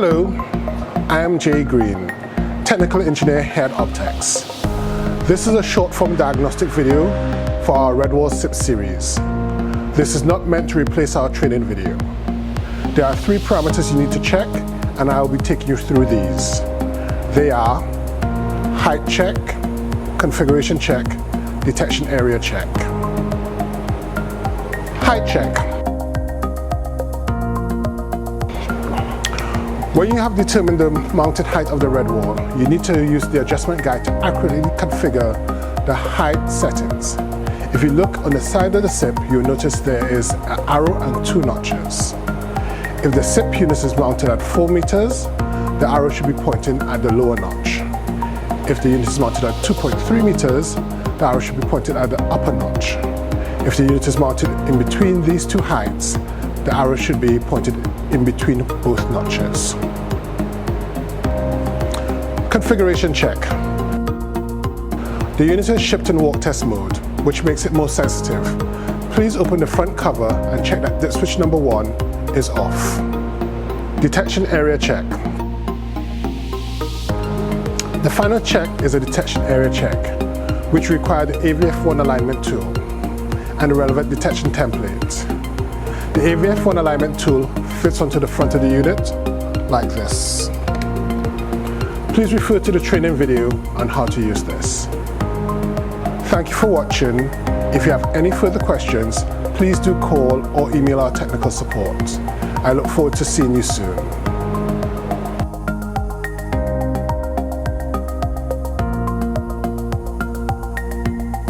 Hello, I am Jay Green, Technical Engineer here at Optex. This is a short-form diagnostic video for our REDWALL SIP series. This is not meant to replace our training video. There are 3 parameters you need to check, and I will be taking you through these. They are height check, configuration check, detection area check. Height check. When you have determined the mounted height of the REDWALL, you need to use the adjustment guide to accurately configure the height settings. If you look on the side of the SIP, you'll notice there is an arrow and 2 notches. If the SIP unit is mounted at 4 meters, the arrow should be pointing at the lower notch. If the unit is mounted at 2.3 meters, the arrow should be pointed at the upper notch. If the unit is mounted in between these 2 heights, the arrow should be pointed in between both notches. Configuration check. The unit is shipped in walk test mode, which makes it more sensitive. Please open the front cover and check that dip switch number 1 is off. Detection area check. The final check is a detection area check, which requires the AVF1 alignment tool and the relevant detection template. The AVF1 alignment tool fits onto the front of the unit like this. Please refer to the training video on how to use this. Thank you for watching. If you have any further questions, please do call or email our technical support. I look forward to seeing you soon.